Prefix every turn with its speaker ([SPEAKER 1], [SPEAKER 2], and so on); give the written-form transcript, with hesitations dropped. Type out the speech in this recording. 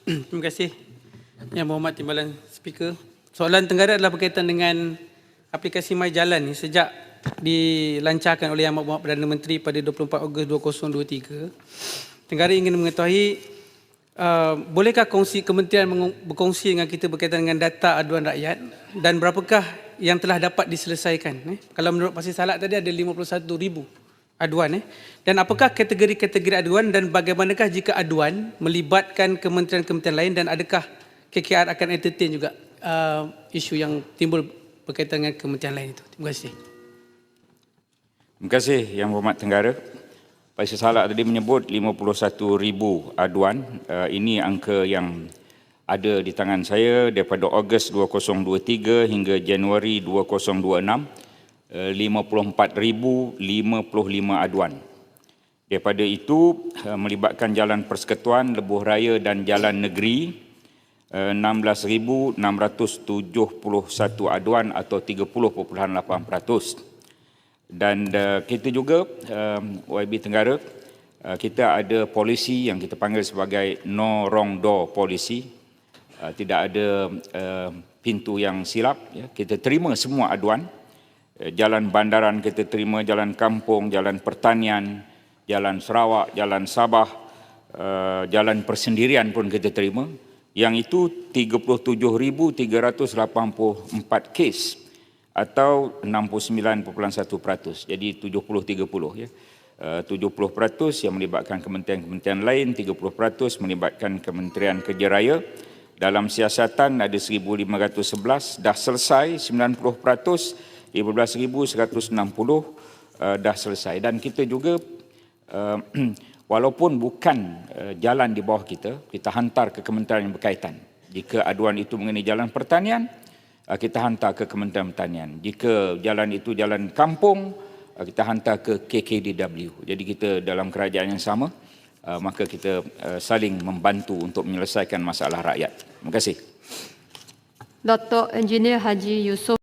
[SPEAKER 1] Terima kasih Yang Berhormat Timbalan Speaker. Soalan tenggara adalah berkaitan dengan aplikasi My Jalan ni sejak dilancarkan oleh Yang Berhormat Perdana Menteri pada 24 Ogos 2023. Tenggara ingin mengetahui bolehkah kementerian berkongsi dengan kita berkaitan dengan data aduan rakyat dan berapakah yang telah dapat diselesaikan. Kalau menurut Pasir Salak tadi ada 51,000 aduan. Dan apakah kategori-kategori aduan dan bagaimanakah jika aduan melibatkan kementerian-kementerian lain dan adakah KKR akan entertain juga isu yang timbul berkaitan dengan kementerian lain itu. Terima kasih.
[SPEAKER 2] Terima kasih Yang Berhormat Tenggara. Pasir Salak tadi menyebut 51,000 aduan. Ini angka yang ada di tangan saya daripada Ogos 2023 hingga Januari 2026, 54,055 aduan. Daripada itu melibatkan jalan persekutuan, lebuh raya dan jalan negeri 16,671 aduan atau 30.8%. Dan kita juga YB Tenggara, kita ada polisi yang kita panggil sebagai no wrong door policy. Tidak ada pintu yang silap. Kita terima semua aduan. Jalan bandaran kita terima, jalan kampung, jalan pertanian, jalan Sarawak, jalan Sabah, jalan persendirian pun kita terima. Yang itu 37,384 kes atau 69.1%. Jadi 70-30 ya. 70% yang melibatkan kementerian-kementerian lain, 30% melibatkan Kementerian Kerja Raya. Dalam siasatan ada 1,511 dah selesai, 90%, 15,160 dah selesai. Dan kita juga walaupun bukan jalan di bawah kita hantar ke kementerian yang berkaitan. Jika aduan itu mengenai jalan pertanian, kita hantar ke Kementerian Pertanian. Jika jalan itu jalan kampung, kita hantar ke KKDW. Jadi kita dalam kerajaan yang sama, maka kita saling membantu untuk menyelesaikan masalah rakyat. Terima kasih.
[SPEAKER 3] Dr. Engineer Haji Yusof.